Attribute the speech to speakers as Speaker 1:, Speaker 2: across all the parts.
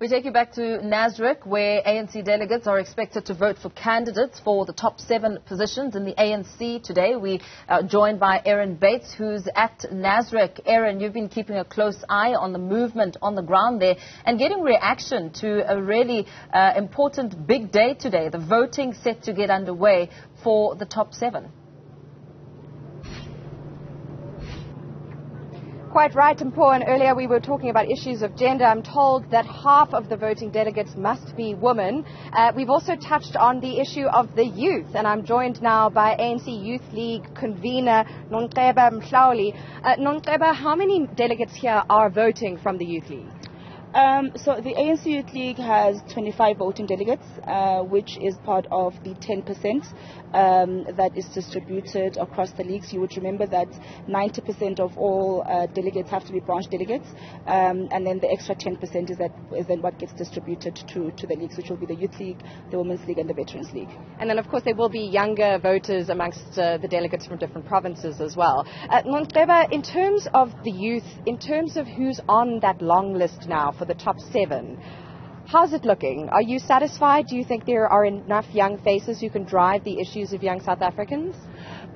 Speaker 1: We take you back to Newzroom, where ANC delegates are expected to vote for candidates for the top 7 positions in the ANC today. We are joined by Erin Bates, who's at Newzroom. Erin, you've been keeping a close eye on the movement on the ground there and getting reaction to a really important big day today, the voting set to get underway for the top 7.
Speaker 2: Quite right, Mpho, and earlier we were talking about issues of gender. I'm told that half of the voting delegates must be women. We've also touched on the issue of the youth, and I'm joined now by ANC Youth League convener Nonqeba Mhlauli. Nonqeba, how many delegates here are voting from the Youth League?
Speaker 3: So the ANC Youth League has 25 voting delegates, which is part of the 10% that is distributed across the leagues. You would remember that 90% of all delegates have to be branch delegates, and then the extra 10% is then what gets distributed to the leagues, which will be the Youth League, the Women's League, and the Veterans League.
Speaker 2: And then, of course, there will be younger voters amongst the delegates from different provinces as well. Nonqeba, in terms of the youth, in terms of who's on that long list now for the top 7, how's it looking? Are you satisfied? Do you think there are enough young faces who can drive the issues of young South Africans?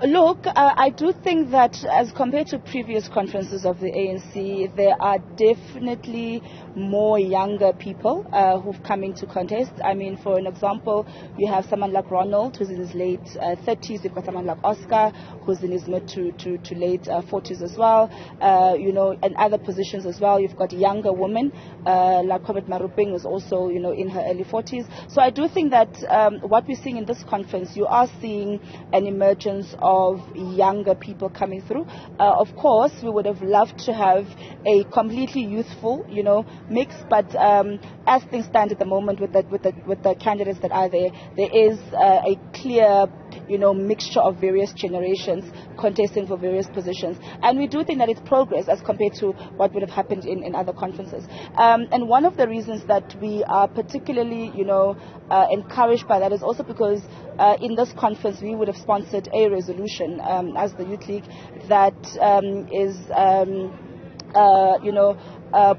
Speaker 3: Look, I do think that as compared to previous conferences of the ANC, there are definitely more younger people who've come into contest. I mean, for an example, you have someone like Ronald, who's in his late 30s. You've got someone like Oscar, who's in his mid to late 40s as well. And other positions as well. You've got younger women like Kobet Maruping, who's also, in her early 40s. So I do think that what we're seeing in this conference, you are seeing an emergence of younger people coming through. Of course, we would have loved to have a completely youthful, mix, but as things stand at the moment with the candidates that are there, there is a clear, mixture of various generations contesting for various positions, and we do think that it's progress as compared to what would have happened in other conferences. And one of the reasons that we are particularly, encouraged by that is also because in this conference we would have sponsored a resolution as the Youth League that is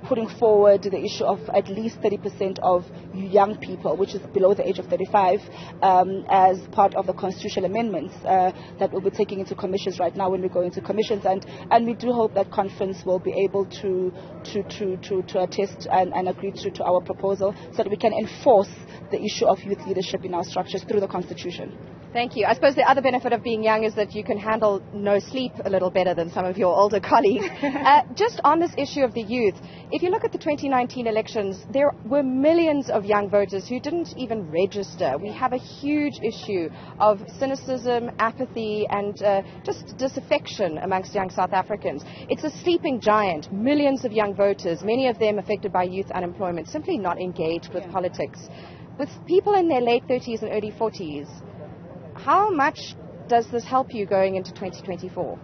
Speaker 3: putting forward the issue of at least 30% of young people, which is below the age of 35, as part of the constitutional amendments that we'll be taking into commissions right now when we go into commissions. And we do hope that conference will be able to attest and agree to our proposal so that we can enforce the issue of youth leadership in our structures through the Constitution.
Speaker 2: Thank you. I suppose the other benefit of being young is that you can handle no sleep a little better than some of your older colleagues. Just on this issue of the youth, if you look at the 2019 elections, there were millions of young voters who didn't even register. We have a huge issue of cynicism, apathy, and just disaffection amongst young South Africans. It's a sleeping giant. Millions of young voters, many of them affected by youth unemployment, simply not engaged with politics. With people in their late 30s and early 40s, how much does this help you going into 2024?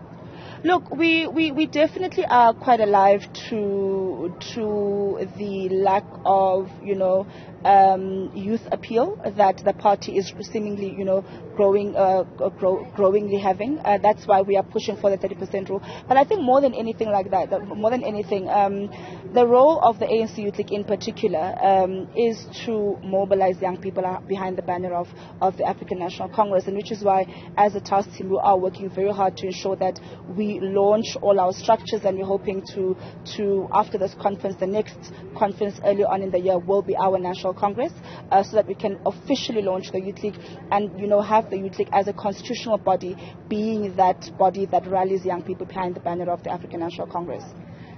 Speaker 3: Look, we definitely are quite alive to the lack of, youth appeal that the party is seemingly, growingly having. That's why we are pushing for the 30% rule. But I think more than anything the role of the ANC Youth League in particular is to mobilize young people behind the banner of the African National Congress, and which is why, as a task team, we are working very hard to ensure that we launch all our structures, and we're hoping to after this conference, the next conference early on in the year will be our National Congress, so that we can officially launch the Youth League and, have the Youth League as a constitutional body, being that body that rallies young people behind the banner of the African National Congress.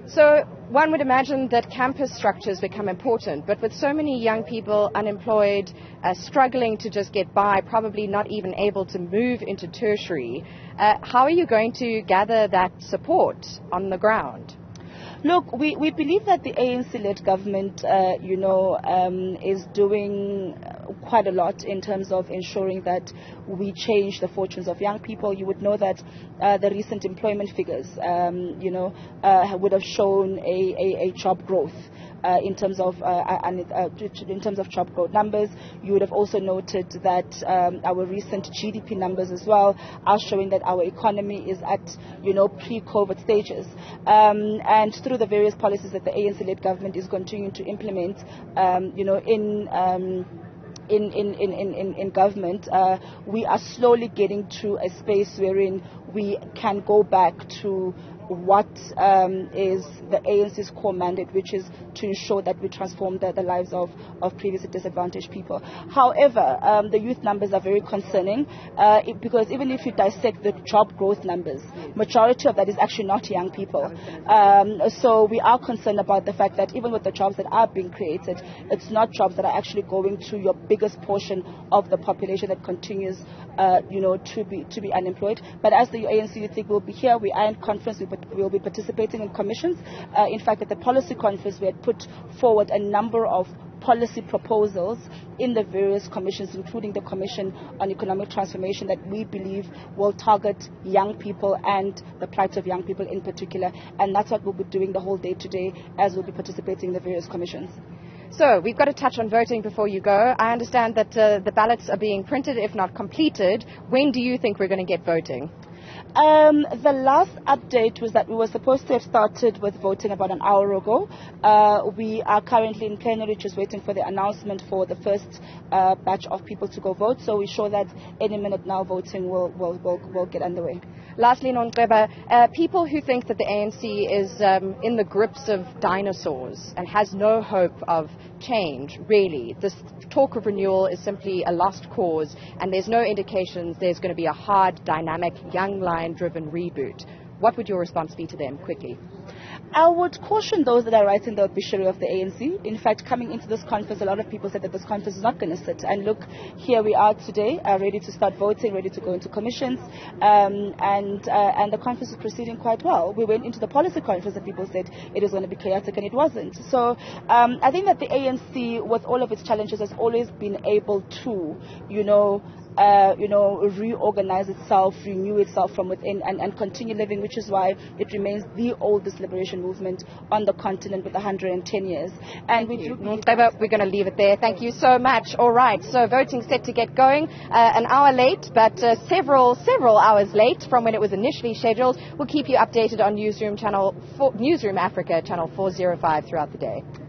Speaker 2: So one would imagine that campus structures become important, but with so many young people unemployed, struggling to just get by, probably not even able to move into tertiary, how are you going to gather that support on the ground?
Speaker 3: Look, we believe that the ANC-led government, is doing quite a lot in terms of ensuring that we change the fortunes of young people. You would know that the recent employment figures, would have shown a job growth in terms of job growth numbers. You would have also noted that our recent GDP numbers as well are showing that our economy is at pre-COVID stages, and through the various policies that the ANC-led government is continuing to implement, in government, we are slowly getting to a space wherein we can go back to what is the ANC's core mandate, which is to ensure that we transform the lives of previously disadvantaged people. However, the youth numbers are very concerning because even if you dissect the job growth numbers, majority of that is actually not young people. So we are concerned about the fact that even with the jobs that are being created, it's not jobs that are actually going to your biggest portion of the population that continues to be unemployed. But as the ANC Youth League will be here, we are in conference, we will be participating in commissions. In fact, at the policy conference, we had put forward a number of policy proposals in the various commissions, including the Commission on Economic Transformation, that we believe will target young people and the plight of young people in particular. And that's what we'll be doing the whole day today, as we'll be participating in the various commissions.
Speaker 2: So we've got to touch on voting before you go. I understand that the ballots are being printed, if not completed. When do you think we're going to get voting?
Speaker 3: The last update was that we were supposed to have started with voting about an hour ago. We are currently in plenary just waiting for the announcement for the first batch of people to go vote. So we're sure that any minute now voting will get underway.
Speaker 2: Lastly, Nonqeba, people who think that the ANC is in the grips of dinosaurs and has no hope of change, really, this talk of renewal is simply a lost cause, and there's no indications there's going to be a hard, dynamic, young lion-driven reboot. What would your response be to them, quickly?
Speaker 3: I would caution those that are writing the obituary of the ANC. In fact, coming into this conference, a lot of people said that this conference is not going to sit. And look, here we are today, ready to start voting, ready to go into commissions, and the conference is proceeding quite well. We went into the policy conference and people said it was going to be chaotic, and it wasn't. So I think that the ANC, with all of its challenges, has always been able to, reorganize itself, renew itself from within, and continue living, which is why it remains the oldest liberation movement on the continent with 110 years. And we're going
Speaker 2: to leave it there. Thank you so much. All right, so voting's set to get going an hour late, but several hours late from when it was initially scheduled. We'll keep you updated on Newzroom Afrika channel 405 throughout the day.